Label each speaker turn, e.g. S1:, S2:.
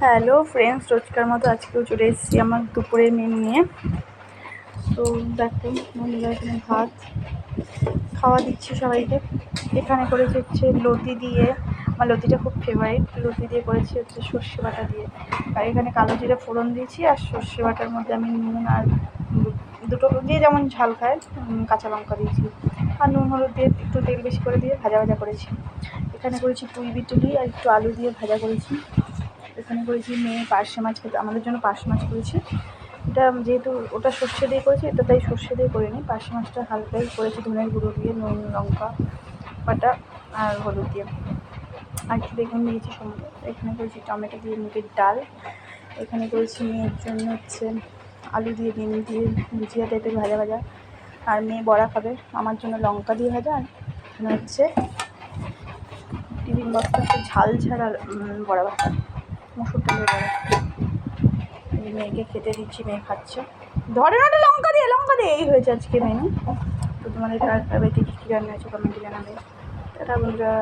S1: Hello friends, রোজকার মতো আজকেও চলে এসেছি আমার দুপুরের মেনু নিয়ে। তো দেখো বন্ধুরা, এখানে ভাত খাওয়া দিচ্ছি সবাইকে। এখানে করেছি হচ্ছে লতি দিয়ে, আমার লতিটা খুব ফেভারিট। লতি দিয়ে করেছি হচ্ছে সর্ষে বাটা দিয়ে, আর এখানে কালো জিরে ফোড়ন দিয়েছি। আর সর্ষে বাটার মধ্যে আমি নুন আর দুটো দিয়ে যেমন ঝাল খায় কাঁচা লঙ্কা দিয়েছি, আর নুন হলুদ দিয়ে একটু তেল বেশি করে দিয়ে ভাজা ভাজা করেছি। এখানে করেছি পুঁই বিটুলি আর একটু আলু দিয়ে ভাজা করেছি। এখানে করেছি মেয়ে পার্শে মাছ খেতে, আমাদের জন্য পার্শে মাছ করেছি। এটা যেহেতু ওটা সর্ষে দিয়ে করেছি, এটা তাই সর্ষে দিয়ে করিনি। পার্শে মাছটা হালকাই করেছি ধনের গুঁড়ো দিয়ে, নুন লঙ্কা বাটা আর হলুদ দিয়ে, আর একটু বেগুন দিয়েছি সঙ্গে। এখানে করেছি টমেটো দিয়ে মুগের ডাল। এখানে করেছি মেয়ের জন্য হচ্ছে আলু দিয়ে ডিম দিয়ে ভুজিয়া টাইপের ভাজা ভাজা, আর মেয়ে বড়া খাবে। আমার জন্য লঙ্কা দিয়ে ভাজা। আর এখানে হচ্ছে টিফিন বক্সটা হচ্ছে ঝাল ছাড়া বড়া ভাজা, মসুর ডালের বড়া। মেয়েকে খেতে দিচ্ছি, মেয়ে খাচ্ছে। ধরে না, লঙ্কা দিয়ে এই হয়েছে আজকে মেনু। তো তোমাদের কার বাড়িতে কী কী রান্না আছে কমেন্টে জানাবে। এটা বন্ধুরা।